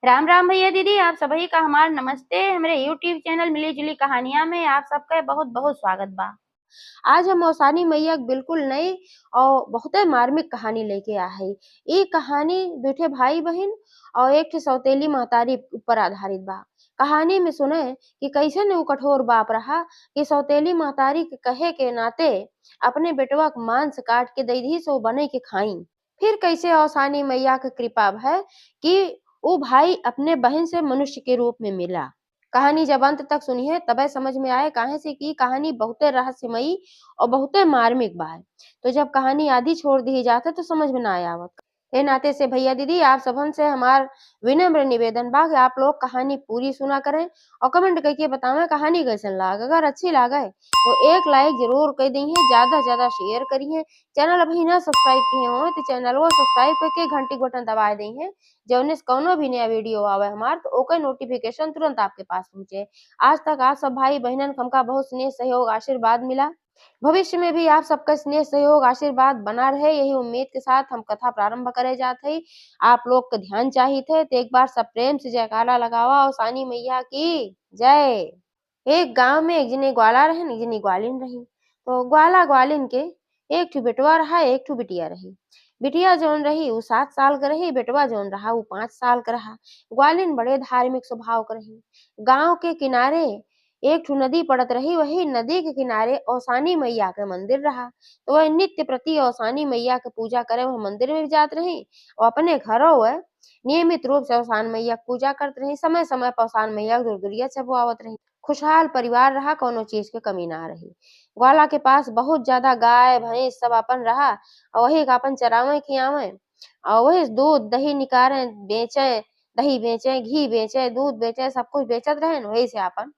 राम राम भैया दीदी, आप सभी का हमार नमस्ते। हमारे यूट्यूब चैनल मिली जुली कहानियां में आप सबका बहुत बहुत स्वागत बा। आज हम मौसानी मैया के बिल्कुल नई और बहुत मार्मिक कहानी लेके आ है। ये कहानी दूठे भाई बहन और एक ठे सौतेली महतारी ऊपर आधारित बा। कहानी में सुने कि कैसे ने वो कठोर बाप रहा कि सौतेली महतारी के कहे के नाते अपने बेटवा के मांस काट के दई दी सो बने के खाई। फिर कैसे औसानी मैया की कृपा है कि वो भाई अपने बहन से मनुष्य के रूप में मिला। कहानी जब अंत तक सुनिए तबे समझ में आए काहे से कि कहानी बहुते रहस्यमयी और बहुते मार्मिक बा है। तो जब कहानी आधी छोड़ दी जात है तो समझ में ना आवत। ए नाते से भैया दीदी आप सबन से हमार विनम्र निवेदन बा कि आप लोग कहानी पूरी सुना करें और कमेंट करके बतावें कहानी कैसन लाग। अगर अच्छी लागे तो एक लाइक जरूर कर दी है, ज्यादा से ज्यादा शेयर करिए। चैनल अभी ना सब्सक्राइब किए हो तो चैनल को सब्सक्राइब करके घंटी के बटन दबा दी है, जौने से कौनो भी नया वीडियो आवे हमार तो ओकर नोटिफिकेशन तुरंत आपके पास पहुंचे। आज तक आप सब भाई बहनन को हमका बहुत स्नेह सहयोग आशीर्वाद मिला। भविष्य में भी आप सबका स्नेह सहयोग आशीर्वाद बना रहे यही उम्मीद के साथ हम कथा प्रारंभ करे जाते ही। आप लोग का ध्यान चाहिए थे तो एक बार सब प्रेम से जयकारा लगावा और सानी मैया की जय। एक गांव में एक जने ग्वाला रहे एक जनी ग्वालिन रही। तो ग्वाला ग्वालिन के एक ठो बेटवा रहा एक ठो बिटिया रही। बिटिया जौन रही वो 7 साल का रही, बेटवा जौन रहा वो 5 साल का रहा। ग्वालिन बड़े धार्मिक स्वभाव का रही। गांव के किनारे एक ठो नदी पड़त रही, वही नदी के किनारे औसानी मैया के मंदिर रहा। तो वह नित्य प्रति औसानी मैया के पूजा करे वह मंदिर में भी जात रही और अपने घरों वह नियमित रूप से औसान मैया की पूजा करत रही। समय समय पर औसान मैया के दुर्दुरिया चढ़वावत रही। खुशहाल परिवार रहा, कोनो चीज के कमी ना रही। ग्वाला के पास बहुत ज्यादा गाय भैंस सब अपन रहा और वही का अपन चरावे खियावे और वही दूध दही निकारे बेचे, दही बेचे घी बेचे दूध बेचे सब कुछ बेचत रहे न, वही से अपन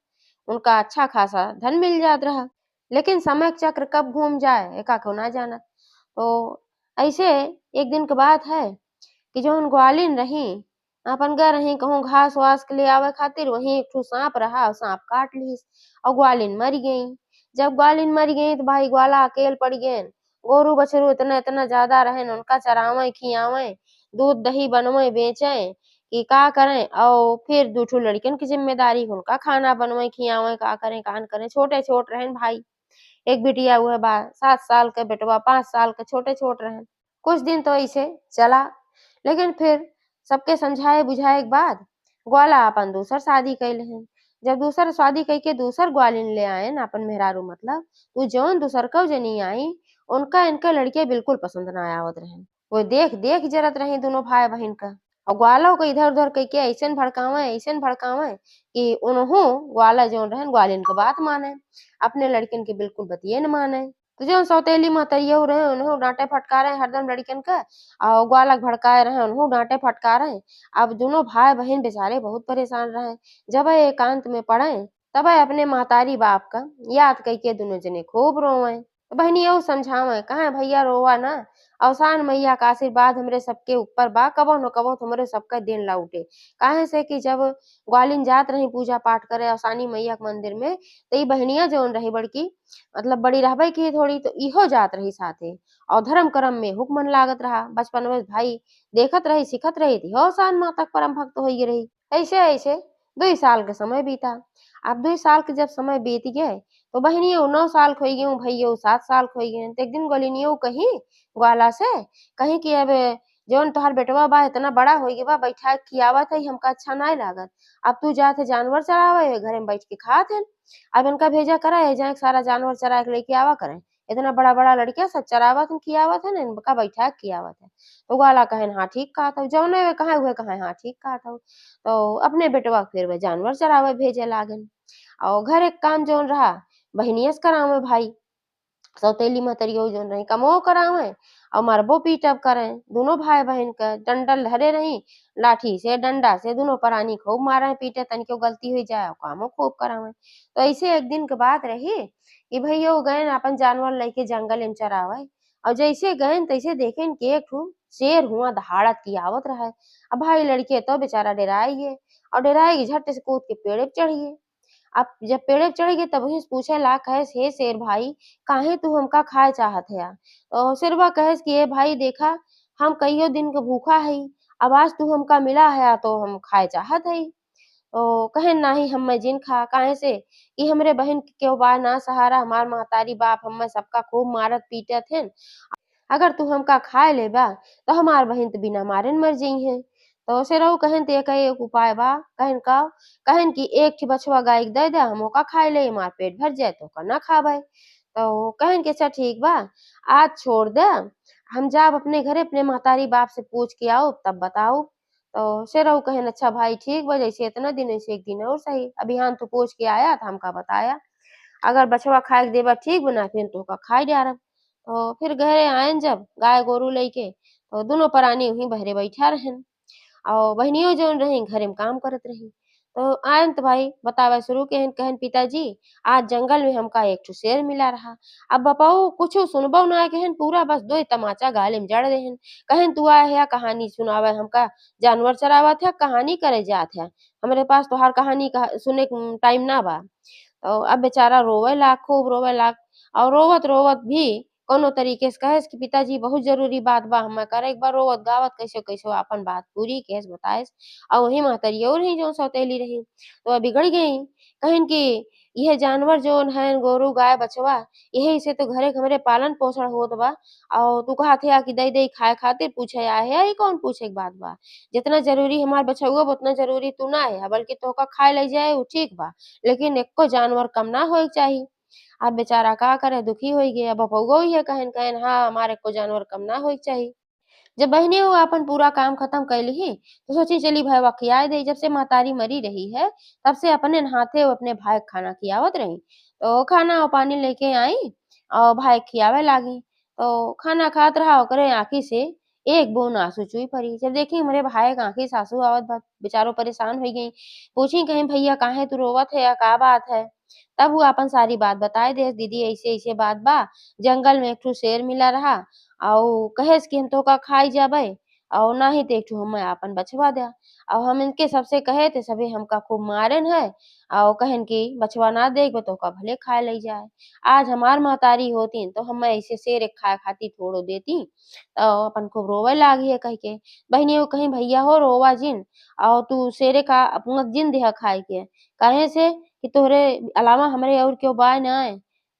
उनका अच्छा खासा धन मिल जात रहा। लेकिन समय चक्र कब घूम जाए एका को ना जानत। तो ऐसे एक दिन के बात है कि जौन ग्वालिन रही अपन गए रही कहूँ घास वास के ले आवे खातिर, वहीं एक ठो सांप रहा और सांप काट लीस और ग्वालिन मर गई। जब ग्वालिन मर गई तो भाई ग्वाला अकेल पड़ गए। गोरू बछरू इतना इतना ज्यादा रहे उनका चरावे खियावे दूध दही बनवे बेचे कि का करें। और फिर दू ठो लड़कियन की जिम्मेदारी उनका खाना बनवे खियावे का करें कान करें। छोटे छोट रहन भाई, एक बिटिया हुआ बा 7 साल के, बेटवा 5 साल के, छोटे छोट रहन। कुछ दिन तो ऐसे चला, लेकिन फिर सबके समझाए बुझाए के बाद ग्वाला अपन दूसर शादी कैले हैं। जब दूसर शादी कई के दूसर ग्वालिन ले आए न अपन मेहरारू मतलब, वो जौन दूसर कब जनी आई उनका इनका लड़के बिल्कुल पसंद ना आवत रहे। वो देख देख जरत रही दोनों भाई बहन का और ग्वालों को इधर उधर कह के ऐसन भड़कावे कि उन्हों ग्वाला जौन रहन ग्वालिन के बात माने, अपने लड़किन के बिल्कुल बतिये न माने। तो जौन सौतेली महतरिया रहे उन्हों डांटे फटकारे हरदम लड़कियन का और ग्वाला के भड़काए रहे उन्हों डांटे फटकारे। अब दोनों भाई बहन बेचारे बहुत परेशान रहे। जब एकांत में पड़े तब अपने महतारी बाप का याद कई के दोनों जने खूब रोवे। तो बहनियों समझावे कहा भैया रोवा ना, अवसान मैया का आशीर्वाद हमरे सबके ऊपर बा, कबो न कबो तुमरे सबका दिन लौटे। काहे से कि जब ग्वालिन जात रही पूजा पाठ करे अवसानी मैया के मंदिर में तो ई बहनिया जौन रही बड़की मतलब बड़ी रहबे की थोड़ी तो इहो जात रही साथे और धर्म कर्म में हुक मन लागत रहा। बचपन में भाई देखत रही सिखत रही थी अवसान माँ तक परम भक्त हो रही। ऐसे ऐसे 2 साल का समय बीता। अब 2 साल के जब समय बीत गए तो बहनियों 9 साल खोई गई, भैया 7 साल खोई गए। तो एक दिन गोलिनियों कहीं ग्वाला से कहीं कि अब जौन तोहार बेटवा बा इतना बड़ा हो गया बा बैठा के खियावत है हमका अच्छा नहीं लागत। अब तू जाते जानवर चरावे घरे में बैठ के खात है। अब इनका भेजा करा है जहाँ सारा जानवर चरा के लेके आवा करें। इतना बड़ा बड़ा लड़किया सब चरावत है खियावत है ना इनका बैठा के खियावत है। तो ग्वाला कहे हाँ ठीक कहा था जौने वे कहा हुए कहा हाँ ठीक कहा था। तो अपने बेटवा के फिर वे जानवर चरावे भेजे लागन और घर एक काम जौन रहा बहनियस करावे भाई। सौतेली महतरियो जौन रही कमो करावे और मरबो पीटब करें। दोनों भाई बहन का डंडल धरे रही, लाठी से डंडा से दोनों प्राणी खूब मारे पीटे तनिको गलती हुई जाए और कामो खूब करावे। तो ऐसे एक दिन के बात रही कि भैया गए अपन जानवर लेके जंगल में चरावे और जैसे गए तैसे देखे कि एक ठो शेर हुआ दहाड़त की आवत रहा। अब भाई लड़के तो बेचारा डराइए और डराएगी झट से कूद के पेड़ पे चढ़िए। अब जब पेड़ पे चढ़ गए तब वही से पूछे ला कहे हे शेर भाई काहे तू हमका खाए चाहत है। तो शेरवा कहे कि ए भाई देखा हम कईयो दिन के भूखा है अब आज तू हमका मिला है तो हम खाए चाहत हई। तो कहेन नाही हम्मे जिन खा काहे से कि हमरे बहिन के केहू बा ना सहारा, हमार महतारी बाप हम्मे सबका खूब मारत पीटत हइन। अगर तू हमका खाए लेबा तो हमार बहिन त बिना मारन मर जइहें। तो सेरहु कहिन त एके एक उपाय बा। कहिन का? कहिन कि एक ठी बछवा गाय के दे दे, हम ओका खाए लेई, हमार पेट भर जाए तो ओका ना खाबे। तो कहिन कि अच्छा ठीक बा, आज छोड़ दे, हम जाब अपने घरे अपने महतारी बाप से पूछ के आऊब तब बताऊब। तो शेरहू कहिन अच्छा भाई ठीक बा, जइसे इतना दिन वइसे एक दिन और सही। अबिहान तू पूछ के आया त हमका बताया। अगर बछवा खाए के देबा ठीक बा ना फिर तो ओका खाए डारब। तो फिर घरे आएन जब गाय गोरू लइके तो दुनो प्राणी वहीं बहरे बइठा रहेन। और बहिनियो जौन रहिन घरे में काम करत रहिन। तो आयन त भाई बतावे शुरू कहिन, कहिन पिताजी आज जंगल में हमका एक ठो शेर मिला रहा। अब बपाऊ कुछु सुनबो ना कहिन, पूरा बस 2 तमाचा गाले में जड़ देहिन। कहिन तू आए है कहानी सुनावे हमका, जानवर चरावत है, कहानी करे जात है। हमरे पास तोहार कहानी सुने के टाइम ना बा। तो अब बेचारा रोवे लाग, खूब रोवे लाग और रोवत-रोवत भी कौनो तरीके से कहेस कि पिताजी बहुत ज़रूरी बात बा, हम्मे करे के बा रोवत-गावत कैसो-कैसो आपन बात पूरी केस बताएस। और वही महतरिया रही जौन सौतेली रही, तो बिगड़ गई। कहिन कि इहे जानवर जौन हैं गोरु, गाय, बछवा यही से तो घरे के हमरे पालन-पोषण होत बा और तू कहत हया कि दई-दई खाए खातिर पूछे आए है, ई कौन पूछे के बात बा। जितना ज़रूरी हमार बछउआ बा उतना ज़रूरी तू ना है, बल्कि तोहका खाए लई जाए उ ठीक बा, लेकिन एक्को जानवर कम ना होए के चाही। अब बेचारा का करे दुखी होई गे, अब बपउओ इहे कहिन कहिन हाँ, हमार एक्को जानवर कम ना होए के चाही। जब बहिनियो अपन पूरा काम खत्म कर लिही, तो सोची चली भैया खियाए देई। जब से महतारी मरी रही है, तब से अपने हाथे वो अपने भाई के खाना खियावत रही। तो खाना और पानी लेके आई और भाई के खियावे लागी। तो खाना खात रहा, ओकरे आँखी से एक बूंद आँसू चुई पड़ी। जब देखी हमरे भाई के आँखी से आँसू आवत बा, बेचारो परेशान हो गई। पूछी कहीं भैया काहे तू रोवत है या का बात है? तब वो अपन सारी बात बताए देस, दीदी ऐसे-ऐसे बात बा, जंगल में एक ठो शेर मिला रहा और कहेस कि हम तोहका खाई जाबे और नाही त एक ठो हम्मे आपन बछवा दे। और हम इनके सबसे कहे त सभे हमका खूब मारेन है और कहेन कि बछवा ना देबे तो ओका भले खाए लई जाए। आज हमार महतारी होतिन तो हम्मे ऐसे शेर के खाए खातिर थोड़ो देती। अपन खूब रोवे लागी है कह के। बहिनियो कहीं भैया हो रोवा जिन और तू शेरे का अपना जिन देह खाए के। काहे से कि तोहरे अलावा हमरे और केहू बा नाय।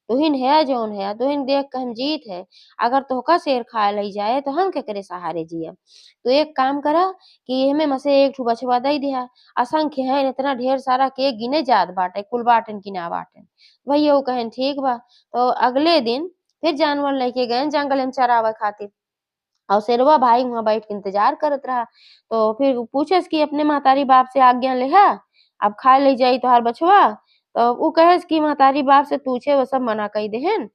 तुहिन है जौन है, तुहिन देख के हम जीत है। अगर तोहका शेर खा लई जाए तो हम केकरे सहारे जियब। तो एक काम करा कि एहमे में से एक ठो बछवा दई दिहा। असंख्य हैं इतना ढेर सारा के गिने जात बाटे, कुल बाटन कि ना बाटन। भैया ऊ कहेन ठीक बा। तो अगले दिन फिर जानवर लेके गए जंगल में चरावे खातिर। और शेरवा भाई वहाँ बैठ के इंतजार करत रहा। तो फिर उ पूछेस कि अपने महतारी बाप से आज्ञा लेहा, अब खाए लई जाई तोहार बछवा। तो उ कहेस कि महतारी बाप से पूछे वो सब मना कई देहेन।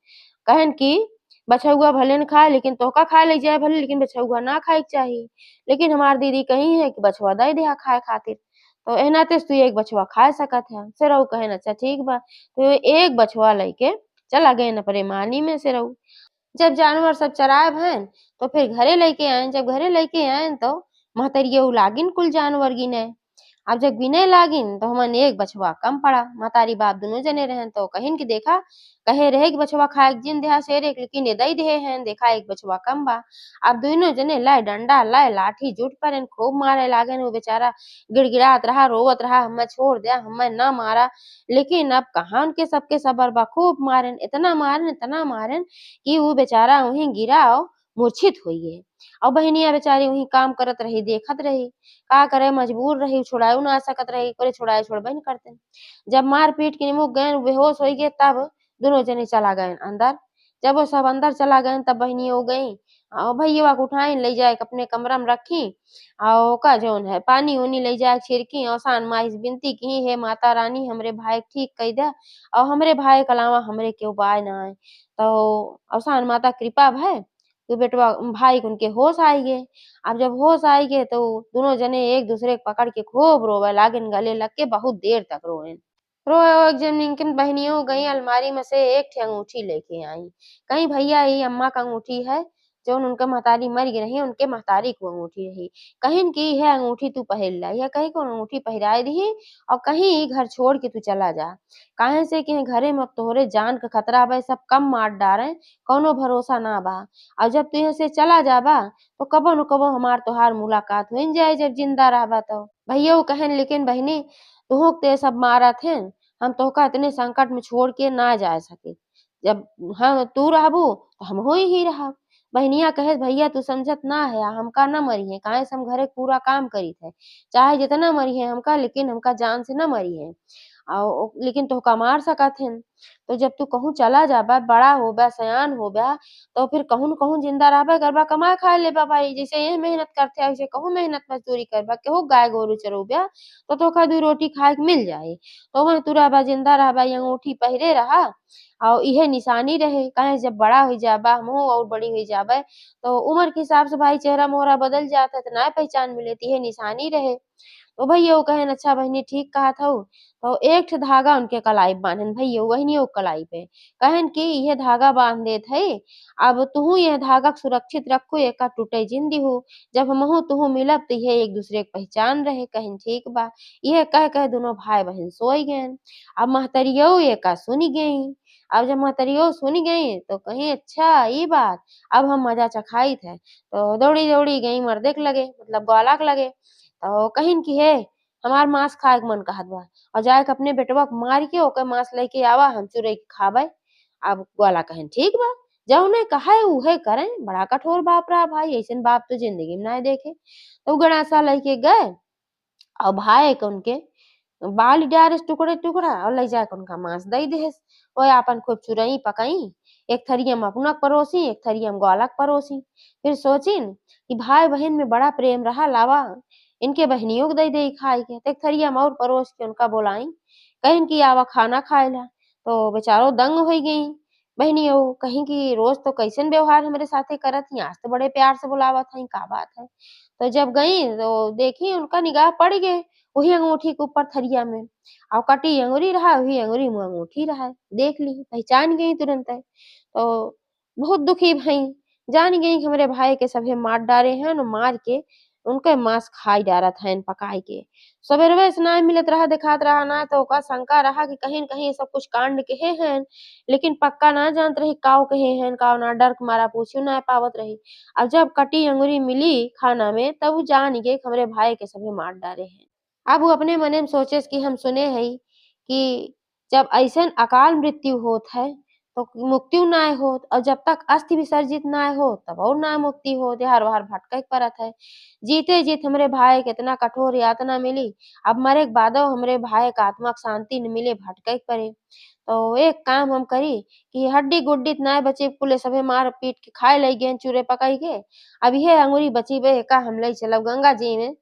कहेन कि बछउआ भले न खाए लेकिन तोहका खाए लई जाए भले लेकिन बछउआ ना खाए के चाही। लेकिन हमार दीदी कही है कि बछवा दई देहा खाए खातिर। तो एह नाते से तू एक बछवा खाए सकत है। शेरऊ कहेन अच्छा ठीक बा। तो एक बछवा लइके चला गएन अपने मानी में शेरऊ। जब जानवर सब चराए भयन तो फिर घरे लेके आएन। जब घरे लेके आएन तो महतरिया उ लागिन कुल जानवर गिने। अब जब गिने लागिन तो हमन एक बछवा कम पड़ा। महतारी बाप दुनों जने रहेन तो कहिन कि देखा कहे रहे कि बछवा खाए के जिन देहा शेर एक लेकिन ये दई देहे हैं। देखा एक बछवा कम बा। अब दुनो जने लाए डंडा लाए लाठी जुट परेन खूब मारे लागेन। वो बेचारा गिड़गिड़ात रहा रोवत रहा हम्मे छोड़ दे हम्मे ना मारा। लेकिन अब कहाँ उनके सबके सबर बा खूब मारेन इतना मारेन कि उ बेचारा वहीं गिरा और मूर्छित होई गे। और बहिनिया बेचारी वहीं काम करत रही देखत रही। का करे मजबूर रही छुड़ाऊ ना सकत रही। ओकरे छुड़ाए छोड़बे न करतेन। जब मार पीट के निमुक गएन बेहोश होई गे तब दोनों जने चला गएन अंदर। जब वो सब अंदर चला गएन तब बहिनिया उ गई और भैयवा के उठाईन ले जाए के अपने कमरा में रखी और ओका जौन है पानी-ओनी ले जाके छिड़की और सान माई से विनती की हे माता रानी हमरे भाई के ठीक कई दे और हमरे भाई के अलावा हमरे केहू बाय नाय। तो अवसान माता कृपा भय तो बेटवा भाई के उनके होश आई गे। अब जब होश आई गे तो दोनों जने एक दूसरे के पकड़ के खूब रोवे लागेन गले लग के बहुत देर तक रोएन। रोए एक जनी की बहनियों गई अलमारी में से एक ठे अंगूठी लेके आई। कहीं भैया ये अम्मा का अंगूठी है जौन उनके महतारी मर गई रही उनके महतारी को अंगूठी रही। कहिन कि यह अंगूठी तू पहिर ला, यह कही को अंगूठी पहिराए दिही और कहीं घर छोड़ के तू चला जा। काहे से कि घरे में अब तोहरे जान का खतरा बा, सब कम मार डारे, कौनो भरोसा ना बा। और जब तू यहाँ से चला जाबा तो कबो न कबो हमार तोहार मुलाकात होइन जाए जब जिंदा रहबा तो। भैया कहन लेकिन बहिनी तुहू के सब मारत हन, हम तोहका इतने संकट में छोड़ के ना जा सके। जब हम तू रहबू तो हमहू ही रहब। बहनिया कहे भैया तू समझत ना है, हमका न मरी है, काहे से हम घरे पूरा काम करी थे, चाहे जितना मरी है हमका, लेकिन हमका जान से न मरी है। लेकिन तोहका मार सकत हन। तो जब तू कहूँ चला जाबा, बड़ा होबा, सयान होबा, तो फिर कहूँ न कहूँ जिंदा रहबा करबा, कमाए खाए लेबा भाई। जैसे ये मेहनत करथे वैसे कहूँ मेहनत मजदूरी करबा, केहू गाय गोरू चरउबा तो तोहका 2 रोटी खाए के मिल जाई। तो वही तू रहबा जिंदा रहबा, ये अंगूठी पहिरे रहा और इहे निशानी रहे। काहे जब बड़ा हो जाबा, हमहू और बड़ी हो जाबे, तो उम्र के हिसाब से भाई चेहरा मोहरा बदल जात है, तो नाय पहचान मिले, तो इहे निशानी रहे। तो भैया वो कहेन अच्छा बहिनी ठीक कहत हऊ। तो एक ठे धागा उनके कलाई पे बांधेन भैया वहीनियो के कलाई पे। कहेन कि ये धागा बांध देत हई, अब तुहू यह धागा के सुरक्षित रखो, एका टूटे जिन दिहू। जब हमहू तुहू मिलब तो ये एक दूसरे के पहचान रहे। कहेन ठीक बा। यह कह दोनों भाई बहन सोई गएन। अब महतरियो एका सुनी गई। अब जब महतरियो सुन गई तो कहीं अच्छा ई बात, अब हम मजा चखाई थे। तो दौड़ी दौड़ी गई मर्दे के लगे, मतलब ग्वाला के लगे। तो कहिन कि हे हमार मांस खाए के मन कहत बा और जाके अपने बेटवा के मार के ओकर मांस लेके आवा, हम चुरई के खाबै। अब ग्वाला कहेन ठीक बा, जौने कहे उहे करें। बड़ा कठोर बाप रहा भाई, अइसन बाप तो जिंदगी में नाय देखे। तो उ गणासा लेके गए और भाई के उनके बाल डारेस टुकड़े टुकड़ा और ले जाके उनका मांस दई देहस। ओए आपन खूब चुरई पकई, एक थरिया में अपना के परोसी, एक थरिया में ग्वाला के परोसी। फिर सोचिन कि भाई बहन में बड़ा प्रेम रहा, लावा इनके बहनियों को दई देई खाए के। तो एक थरिया में और परोस के उनका बोलाई, कहिन कि आवा खाना खाए ला। तो बेचारो दंग हो गई बहनियों, कहीं कि रोज तो कैसन व्यवहार हमरे साथे करत ही, आज तो बड़े प्यार से बुलावत हई, का बात है। तो जब गई तो देखी उनका निगाह पड़ गए वही अंगूठी के ऊपर थरिया में, और कटी अंगूरी रहा, वही अंगूरी में अंगूठी रहा। देख ली, पहचान गई तुरंत है। तो बहुत दुखी भई, जान गई कि हमरे भाई के सभे मार डारे हैं और मार के उनके मांस खाई डारत हन पकाई के। सबेरवे से नाय मिलत रहा, देखात रहा ना, तो ओका शंका रहा कि कहीं न कहीं ये सब कुछ कांड के हे हन, लेकिन पक्का ना जानत रही काऊ के हे हन, काऊ ना, डर के मारा पूछियो ना पावत रही। और जब कटी अंगूरी मिली खाना में तब उ जान गए कि हमरे भाई के सभे मार डारे हैं। अब वो अपने मने में सोचे कि हम सुने हई कि जब ऐसन अकाल मृत्यु होत है तो मुक्तिउ नाय होत, और जब तक अस्थि विसर्जित नाय हो तब और ना मुक्ति होत, हर बार भटके परत है। जीते जीत हमरे भाई के इतना कठोर यातना मिली, अब मरे के बादो हमरे भाई के आत्मा के शांति न मिले, भटके परे। तो एक काम हम करी कि हड्डी गुड्डी त नाय बचे, कुले सभे मार पीट के खाए लई गएन चूरे पकाई के। अब इहे अंगुरी बची बे, एका हम लई चलब गंगा जी में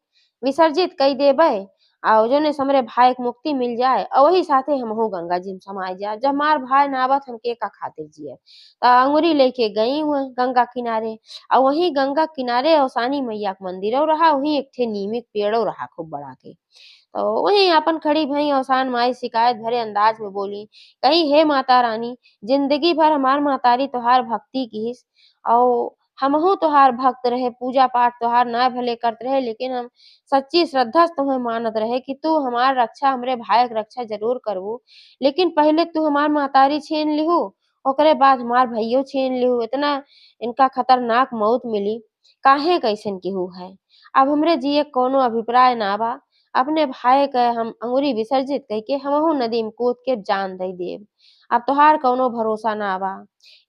विसर्जित कई देबै, और जौने से हमरे भाई के मुक्ति मिल जाए और वही साथे हमहू गंगा जी में समाए जाए। जब हमार भाई ना आवत हम के का खातिर जियब। त अंगुरी लेके गई हूँ गंगा किनारे, और वहीं गंगा किनारे ओसानी मैया के मंदिरौ रहा, वहीं एक ठे नीमी के पेड़ो रहा खूब बड़ा के। तो वहीं आपन खड़ी भई ओसान माई शिकायत भरे अंदाज में बोली, कही हे माता रानी, जिंदगी भर हमार महतारी तोहार भक्ति कीस और हमहू तोहार भक्त रहे, पूजा पाठ तोहार ना भले करत रहे, लेकिन हम सच्ची श्रद्धा से तुम्हें मानत रहे कि तू हमार रक्षा, हमरे भाई के रक्षा जरूर करबू। लेकिन पहले तू हमार महतारी छीन लिहू, ओकरे बाद हमार भइयो छीन लिहू, इतना इनका खतरनाक मौत मिली, काहे कैसन केहू है। अब हमरे जिए के कौनो अभिप्राय ना बा। अपने भाई के हम अंगुरी विसर्जित कइके हमहू नदी में कूद के जान दई देब। अब तोहार कौनो भरोसा ना बा।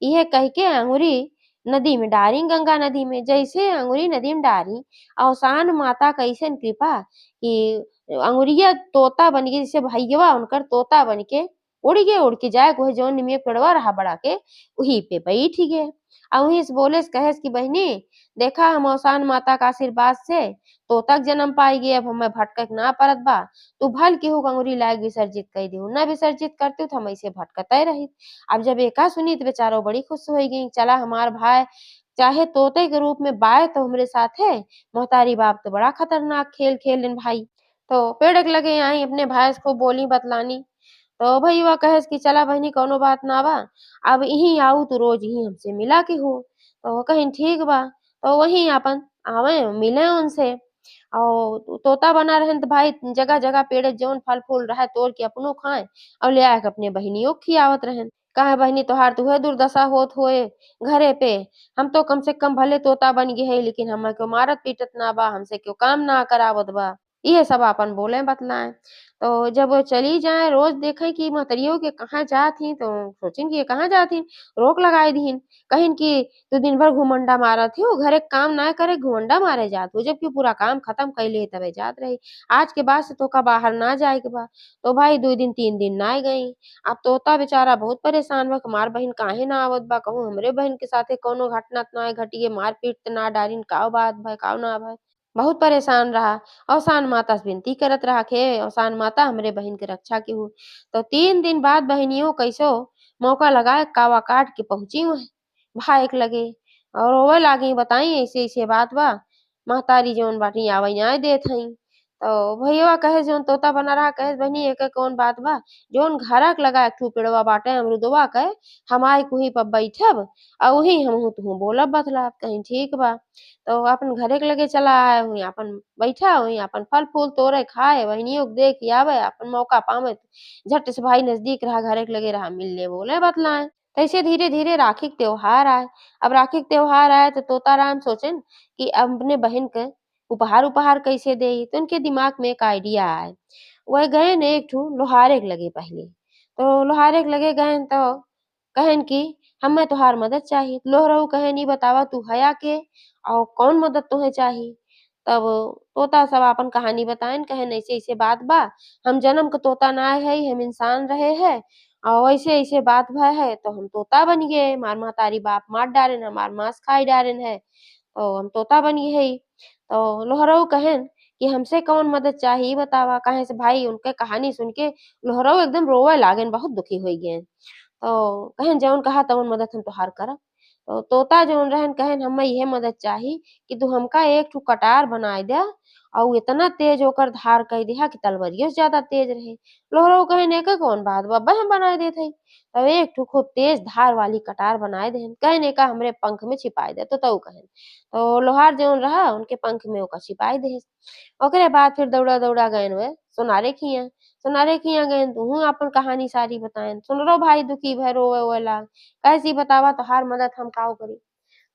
इहे कह के अंगुरी नदी में डारी, गंगा नदी में। जैसे अंगुरी नदी में डारी, अवसान माता क अइसन कृपा कि अंगुरिया तोता बन के, जैसे भैयवा उनकर तोता बन के उड़ के जाए वही जौन निमिया पेड़वा रहा बड़ा के, वहीं पे बैठ गए। और वहीं से बोलेस कहेस कि बहिनी देखा हम अवसान माता का आशीर्वाद से तोता के जन्म पाई गे, अब हमें भटकक ना परत बा। तू भल केहू के अंगुरी लायक विसर्जित कई देहू, ना विसर्जित करती तो हम ऐसे भटकते रही। अब जब एका सुनी तो बेचारो बड़ी खुश हो गई, चला हमार भाई चाहे तोते के रूप में बाए तो हमरे साथ है, मोहतारी बाप तो बड़ा खतरनाक खेल खेलेन भाई। तो पेड़ के लगे आई अपने भाई से खूब बोली बतलानी। तो भईया कहेस कि चला बहिनी कौनो बात ना बा, अब यहीं आऊ तो रोज यहीं हमसे मिला के हो। तो कहिन ठीक बा। तो वहीं आपन आवे मिले उनसे और तोता बना रहन त भाई जगह-जगह पेड़े जौन फल-फूल रहे तोड़ के अपनो खाएँ और ले आके अपने बहिनियों के खियावत रहन। काहे बहिनी तोहार तो उहे दुर्दशा होत होए घरे पे। हम तो कम से कम भले तोता बन गे हई लेकिन हमें क्यों मारत पीटत ना बा, हमसे क्यों काम ना करावत बा। इहे सब आपन बोले बतलाएँ। तो जब वो चली जाएँ रोज़ देखें कि महतरियो के कहाँ जात ही तो सोचिन कि ये कहाँ जात हिन, रोक लगाए दिहिन। कहिन कि तू दिन भर घुमंडा मारत हउ, घरे के काम नाय करे घुमंडा मारे जात हउ, जबकि पूरा काम खत्म कइले ही तबे जात रही। आज के बाद से तोका बाहर ना जाए के बा। तो भाई 2 दिन 3 दिन नाय गई। अब तोता बेचारा बहुत परेशान बा कि हमार बहिन काहे ना आवत बा, कहूँ हमरे बहिन के साथे कौनो घटना त नाय घटिए, मार-पीट त ना डारिन, का बात भय, का ना भय। बहुत परेशान रहा। अवसान माता से विनती करत रहा कि हे अवसान माता हमरे बहिन के रक्षा केहू। तो 3 दिन बाद बहिनियों कैसो मौका लगाए कावा काट के पहुँची वहीं भाई के लगे और रोवे लागी बताई ऐसे-ऐसे बात बा। महतारी जौन बाटी आवै नाय देत हई। तो भईया कहे जौन तोता बना रहा कहे बहिनी एके कौन बात बा, जौन घरा के लगा एक ठो पेड़वा बाटे अमरुदवा के, हम आई कुही पे बैठब आ ओही हमहू तुहू बोलब बतलाब। कहीं ठीक बा। तो अपन घरे के लगे चला आए वहीं अपन बैठा वहीं अपन फल-फूल तोड़े, खाए, बहिनियों के देख के आवे, अपन मौका पावे झट से भाई नज़दीक रहा, घरे के लगे रहा, मिल ले बोले बतलाए। तैसे धीरे-धीरे राखी के त्योहार आए। अब राखी के त्योहार आए तो तोताराम सोचेन कि अपने बहन के उपहार-उपहार कैसे देई? तो उनके दिमाग में एक आइडिया आए। वह गएन एक ठो लोहारे के लगे पहिले। तो लोहारे के लगे गएन तो कहेन कि हमें तोहार मदद चाही। लोहरऊ कहेन ई बतावा तू हया के और कौन मदद तोहे चाही? तब तोता सब आपन कहानी बताएन कहेन ऐसे-ऐसे बात बा। हम जन्म के तोता नाय हई, हम इंसान रहे हैं और ऐसे-ऐसे बात भय है तो हम तोता बन गए। हमार महतारी बाप मार डारेन, हमार मांस खाए डारेन है, तो हम तोता बन गे हई। तो लोहरऊ कहेन कि हमसे कौन मदद चाही ई बतावा? काहे से भाई उनके कहानी सुन के लोहरऊ एकदम रोवे लागेन, बहुत दुखी होइ गेन। तो कहेन जौन कहा तौन मदद हम तोहार करब। तो तोता जौन रहन कहेन हम्मे इहे मदद चाही कि तू हमका एक ठो कटार बनाए दे और इतना तेज ओकर धार कई दिहा कि तलवरियो से ज्यादा तेज रहे। लोहरऊ कहेन एके कौन बात बा अब्बे हम बनाए देत हई। तब एक ठो खूब तेज धार वाली कटार बनाए देहन। कहेन एका हमरे पंख में छिपाए दे तोतऊ कहेन। तो लोहार जौन रहा उनके पंख में ओका छिपाए देहिस। ओकरे बाद फिर दौड़ा-दौड़ा गएन वे सोनारे के हिया। सोनारे के हिया गएन तो उहूँ आपन कहानी सारी बताएन। सुनरो भाई दुखी भय रोवे-ओवे लाग। कहे से ई बतावा तोहार मदद हम काहो करी?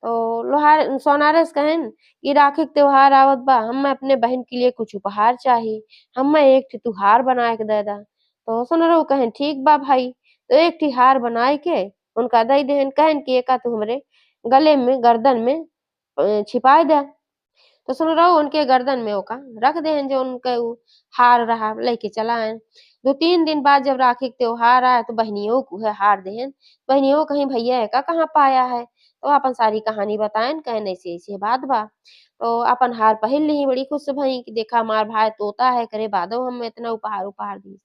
तो लोहार सोनारे से कहेन कि राखी के त्योहार आवत बा, हमें अपने बहन के लिए कुछ उपहार चाही। हमें एक ठो तू हार बनाए के दे दा। तो सोनरऊ कहेन ठीक बा भाई। तो एक ठी हार बनाए के उनका दई देहन। कहेन कि एका तू हमरे गले में गर्दन में छिपाए दे। तो सुनरऊ उनके गर्दन में ओका रख देहन जो उनके उ हार रहा लेके चला आएन। 2-3 दिन बाद जब राखी के त्योहार आए तो बहिनियों को उहे हार देहन। बहिनियों कहीं भैया एका कहाँ पाया है? तो अपन सारी कहानी बताएन कहेन ऐसे-ऐसे बात बा। तो अपन हार पहिन लिही बड़ी खुश भई कि देखा हमार भाई तोता है एकरे बादो हम इतना उपहार-उपहार दिस।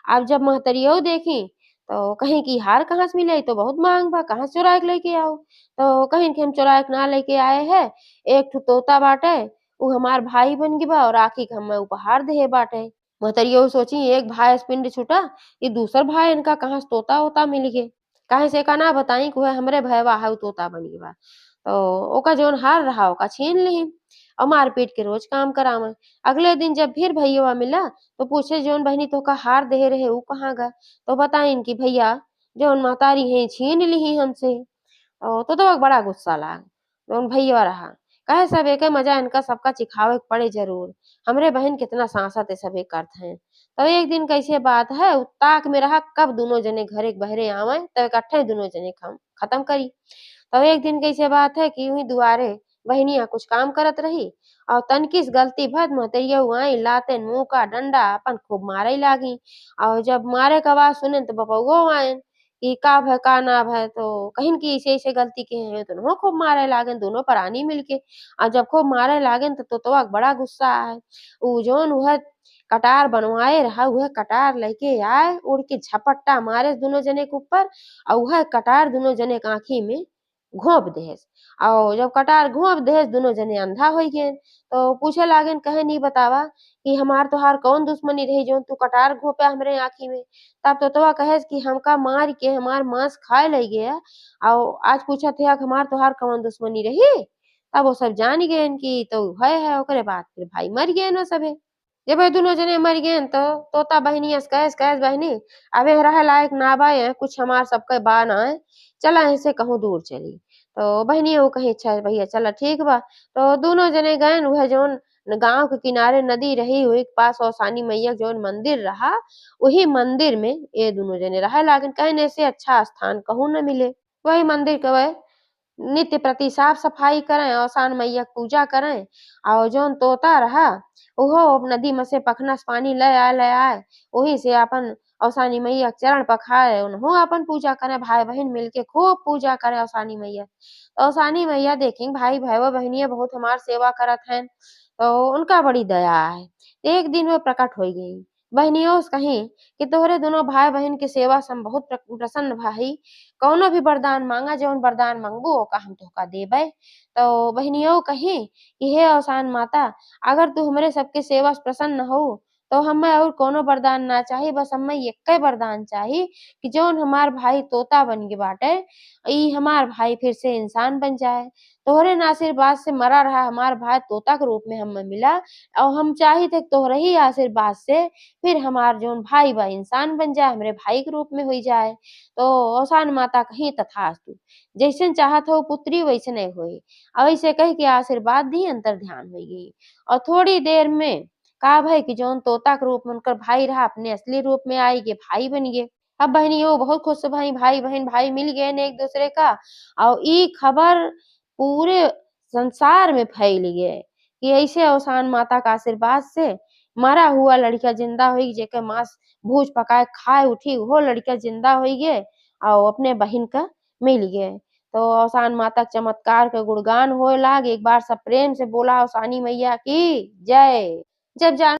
अब जब महतरियो देखी तो कहीं कि हार कहाँ से मिले? ई तो बहुत महँग बा, कहाँ से चुराए के लेके आओ? तो कहिन कि हम चुराए के ना लेके आए हैं, एक ठो तोता बाटे उ हमार भाई बन गे बा और राखी के हमें उपहार देहे बाटे। महतरियो सोची एक भाई से पिंड छूटा, ये दूसर भाई इनका कहाँ से तोता-वोता मिल गे। काहे से एका ना बताई कि उहे हमरे भैया हउ तोता बन गे बा। तो ओका जौन हार रहा ओका छीन लिहिन और मार-पीट के रोज काम करावें। अगले दिन जब फिर भइयवा मिला तो पूछे जौन बहिनी तोहका हार देहे रहे उ कहाँ गा? तो बताइन कि भैया जौन महतारी हैं छीन लिही हमसे। तोतवा के बड़ा गुस्सा लाग। जौन भइयवा रहा, कहे सब एके मजा इनका सबका चिखावे के पड़े जरूर। हमरे बहन कितना सांसत है सबे करत हैं। तब एक दिन कैसे बात है उ ताक में रहा कब दोनों जने घरे के बहरे आवें तब इकट्ठे दोनों जने खत्म करी। तब एक दिन कैसे बात है कि यूं ही दुआरे बहिनिया कुछ काम करत रही और तनकी से गलती भर महतरिया आई लातेन मुका डंडा अपन खूब मारे लागी और जब मारे के आवाज सुने तो बपउओ आएन कि का भय का ना भय तो कहिन कि ऐसे-ऐसे गलती किए हैं तो उन्हों खूब मारे लागेन दोनों प्राणी मिलके और जब खूब मारे लागेन तो तोतवा के बड़ा गुस्सा आए। उ जौन उहे कटार बनवाए रहा उहे कटार लेके आए उड़ के झपट्टा मारे दोनों जने के ऊपर और उहे कटार दोनों जने के आँखी में घोंप देहस। और जब कटार घोंप देहस दुनो जने अंधा होइ गेन। तो पूछे लागेन कहे नी बतावा कि हमार तोहार कौन दुश्मनी रही जौन तू कटार घोंपे हमरे आँखी में। तब तोतवा कहेस कि हमका मार के हमार मांस खाए लइगे और आज पूछत हे हमार तोहार कौन दुश्मनी रही। तब वो सब जान गएन कि तो है ओकरे बाद फिर भाई मर गएन ओ सभे। जब ये दुनो जने मर गएन तो तोता बहिनियस कहेस बहिनी अबे रहे लायक ना बा कुछ हमार सबके बा नाय, चला ऐसे कहूँ दूर चली। तो बहिनिया ऊ कही अच्छा भैया चला ठीक बा। तो दोनों जने गएन उहे जौन गाँव के किनारे नदी रही वही के पास ओसानी मैया के जौन मंदिर रहा, वही मंदिर में ये दोनों जने रहे लागन कहेन ऐसे अच्छा स्थान कहूँ न मिले। वही मंदिर के वही नित्य प्रति साफ-सफाई करें, औसान मैया के पूजा करें और जौन तोता रहा उहो नदी में से पखनस पानी ले आए, वही से अपन औसानी मैया के चरण पखारे उन्हों अपन पूजा करें, भाई-बहिन मिलके खूब पूजा करें औसानी मैया। तो औसानी मैया देखें भाई भाइयों-बहिनिया बहुत हमार सेवा करत हैं, तो उनका बड़ी दया आए। एक दिन वो प्रकट होई गई। बहिनियों से कहीं कि तोहरे दोनों भाई-बहिन के सेवा से हम बहुत प्रसन्न भाई, कौनो भी वरदान मांगा जौन वरदान मांगबू ओका हम तोहका देबै। तो बहिनियों कहीं कि हे औसान माता अगर तू हमरे सबके सेवा से प्रसन्न हऊ तो हमें और कोनो वरदान ना चाही बस हमें एक्के वरदान चाही कि जौन हमार भाई तोता बन के बाटे ई हमार भाई फिर से इंसान बन जाए। तोहरे ना आशीर्वाद से मरा रहा हमार भाई तोता के रूप में हमें मिला और हम चाही थे तोहरे ही आशीर्वाद से फिर हमार जौन भाई बा इंसान बन जाए, हमरे भाई के रूप में होई जाए। तो औसान माता कहीं तथास्तु। जैसन चाहत हो पुत्री वैसने होई। और ऐसे कह के आशीर्वाद दी अंतर ध्यान होई गई। और थोड़ी देर में का भई कि जौन तोता के रूप में उनकर भाई रहा अपने असली रूप में आई के भाई बन गए। अब बहिनियों बहुत खुश भई भाई-बहिन भाई मिल गए एक दूसरे का और ई खबर पूरे संसार में फैल गए कि ऐसे औसान माता का आशीर्वाद से मरा हुआ लड़का जिंदा हुई जेके मांस भूज पकाए खाए उठी वो लड़का जिंदा हुई गे और अपने बहिन का मिल गए। तो औसान माता के चमत्कार के गुणगान होए लाग एक बार सब प्रेम से बोला औसानी मैया की जय। जब जान